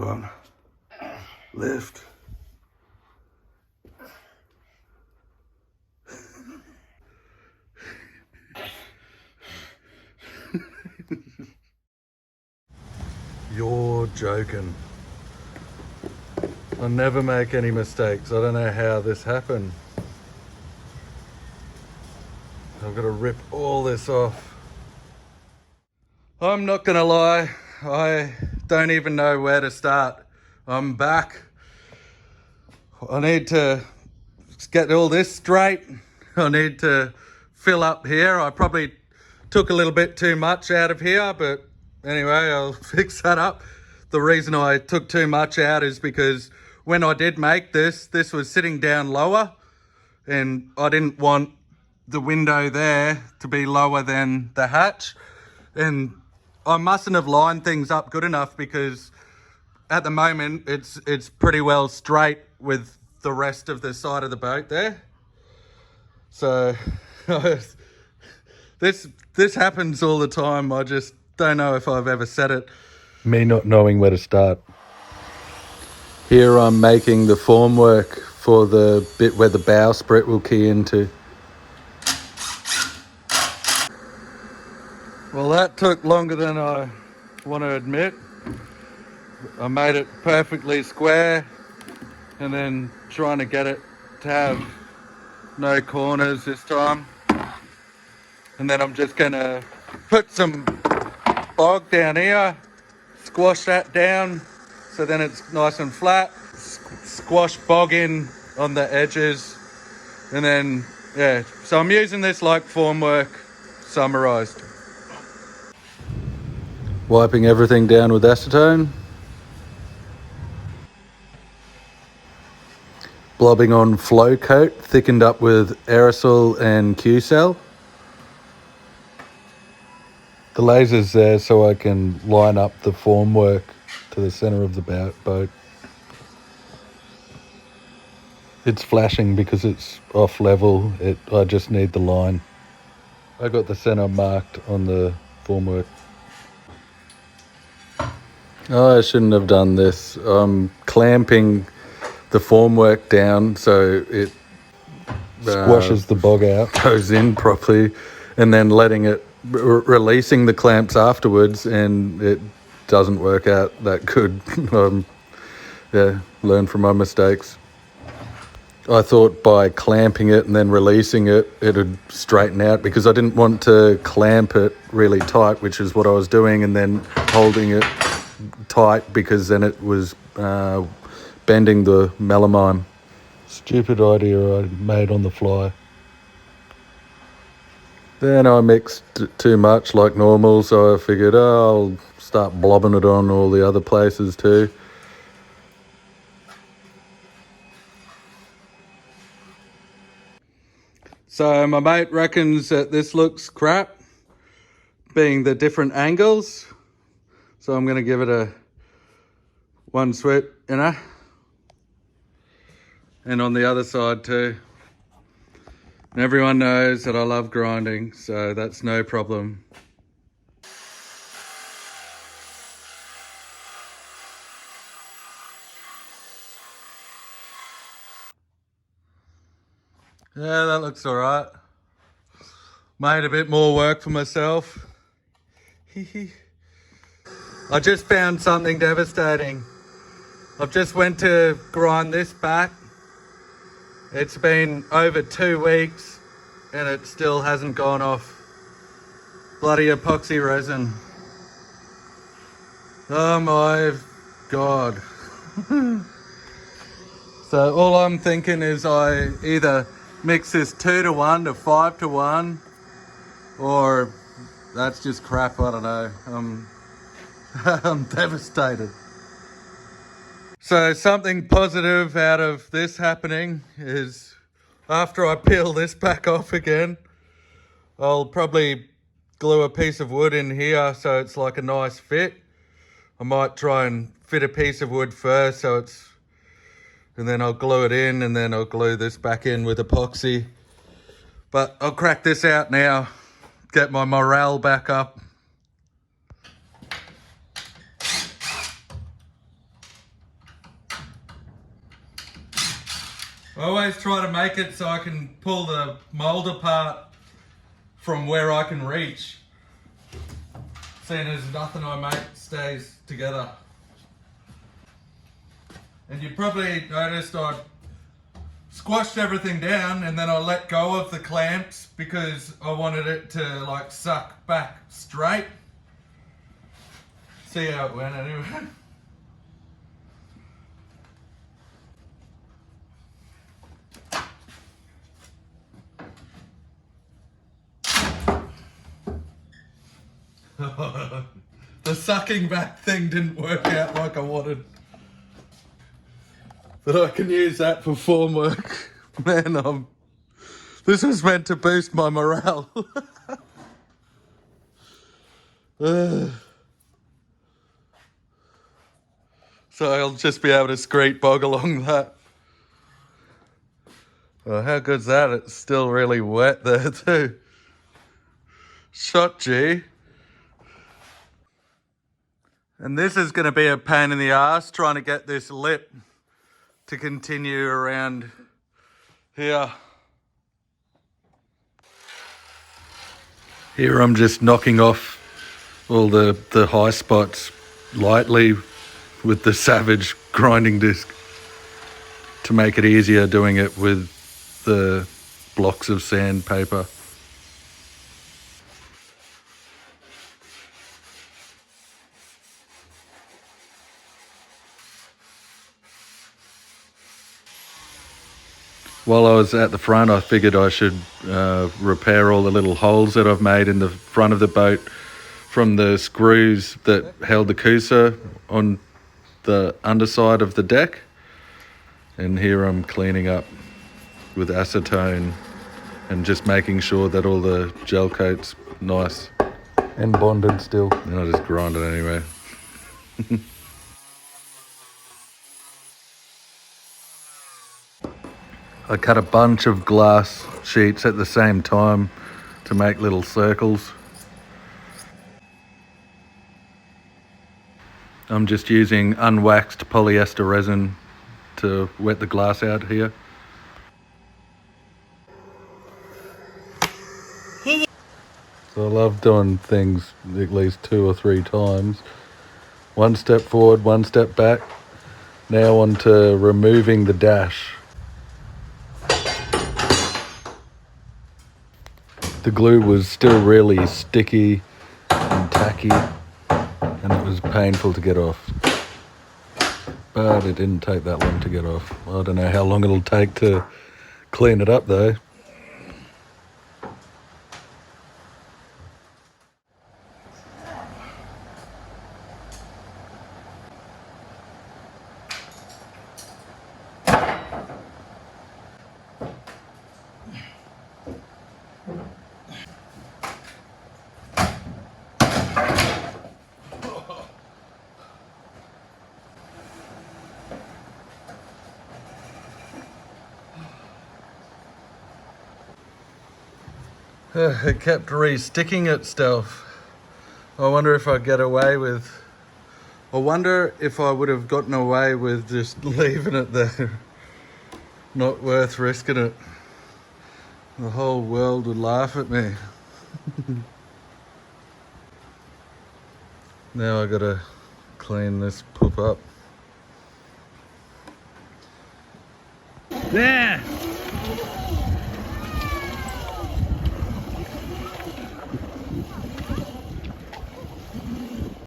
on. Lift. You're joking. I never make any mistakes. I don't know how this happened. I've got to rip all this off. I'm not gonna lie, I don't even know where to start. I'm back. I need to get all this straight. I need to fill up here. I probably took a little bit too much out of here, but anyway, I'll fix that up. The reason I took too much out is because when I did make this was sitting down lower, and I didn't want the window there to be lower than the hatch. And I mustn't have lined things up good enough, because at the moment it's pretty well straight with the rest of the side of the boat there. So this happens all the time. I just don't know if I've ever said it. Me not knowing where to start. Here I'm making the formwork for the bit where the bowsprit will key into. Well, that took longer than I want to admit. I made it perfectly square, and then trying to get it to have no corners this time. And then I'm just gonna put some bog down here, squash that down so then it's nice and flat, squash bog in on the edges, and then yeah, so I'm using this like formwork summarized. Wiping everything down with acetone, blobbing on flow coat thickened up with aerosol and Q-cell. The laser's there so I can line up the formwork to the center of the boat. It's flashing because it's off level. I just need the line. I got the center marked on the formwork. Oh, I shouldn't have done this. I'm clamping the formwork down so it squashes the bog out, goes in properly, and then letting it releasing the clamps afterwards, and it doesn't work out that good. Yeah, learn from my mistakes. I thought by clamping it and then releasing it, it would straighten out, because I didn't want to clamp it really tight, which is what I was doing, and then holding it tight, because then it was bending the melamine. Stupid idea I made on the fly. Then I mixed too much like normal, so I figured, I'll start blobbing it on all the other places too. So my mate reckons that this looks crap, being the different angles. So I'm going to give it a one sweep, you know. And on the other side too. And everyone knows that I love grinding, so that's no problem. Yeah, that looks all right. Made a bit more work for myself. I just found something devastating. I've just went to grind this back. It's been over 2 weeks and it still hasn't gone off. Bloody epoxy resin. Oh my God. So all I'm thinking is I either mix this 2-to-1 to 5-to-1, or that's just crap, I don't know. I'm devastated. So something positive out of this happening is, after I peel this back off again, I'll probably glue a piece of wood in here so it's like a nice fit. I might try and fit a piece of wood first and then I'll glue it in, and then I'll glue this back in with epoxy. But I'll crack this out now, get my morale back up. I always try to make it so I can pull the mould apart from where I can reach. Seeing as nothing I make stays together. And you probably noticed I squashed everything down and then I let go of the clamps because I wanted it to like suck back straight. See how it went anyway. The sucking back thing didn't work out like I wanted. But I can use that for form work. Man, this was meant to boost my morale. So I'll just be able to scrape bog along that. Oh, how good's that? It's still really wet there too. Shot G. And this is going to be a pain in the ass trying to get this lip to continue around here. Here I'm just knocking off all the high spots lightly with the Savage grinding disc to make it easier doing it with the blocks of sandpaper. While I was at the front, I figured I should repair all the little holes that I've made in the front of the boat from the screws that held the Coosa on the underside of the deck. And here I'm cleaning up with acetone and just making sure that all the gel coat's nice and bonded still. And I just grind it anyway. I cut a bunch of glass sheets at the same time to make little circles. I'm just using unwaxed polyester resin to wet the glass out here. So I love doing things at least 2 or 3 times. One step forward, one step back. Now on to removing the dash. The glue was still really sticky and tacky, and it was painful to get off. But it didn't take that long to get off. I don't know how long it'll take to clean it up though. It kept re-sticking itself. I wonder if I'd get away with... I wonder if I would have gotten away with just leaving it there. Not worth risking it. The whole world would laugh at me. Now I gotta clean this poop up. There!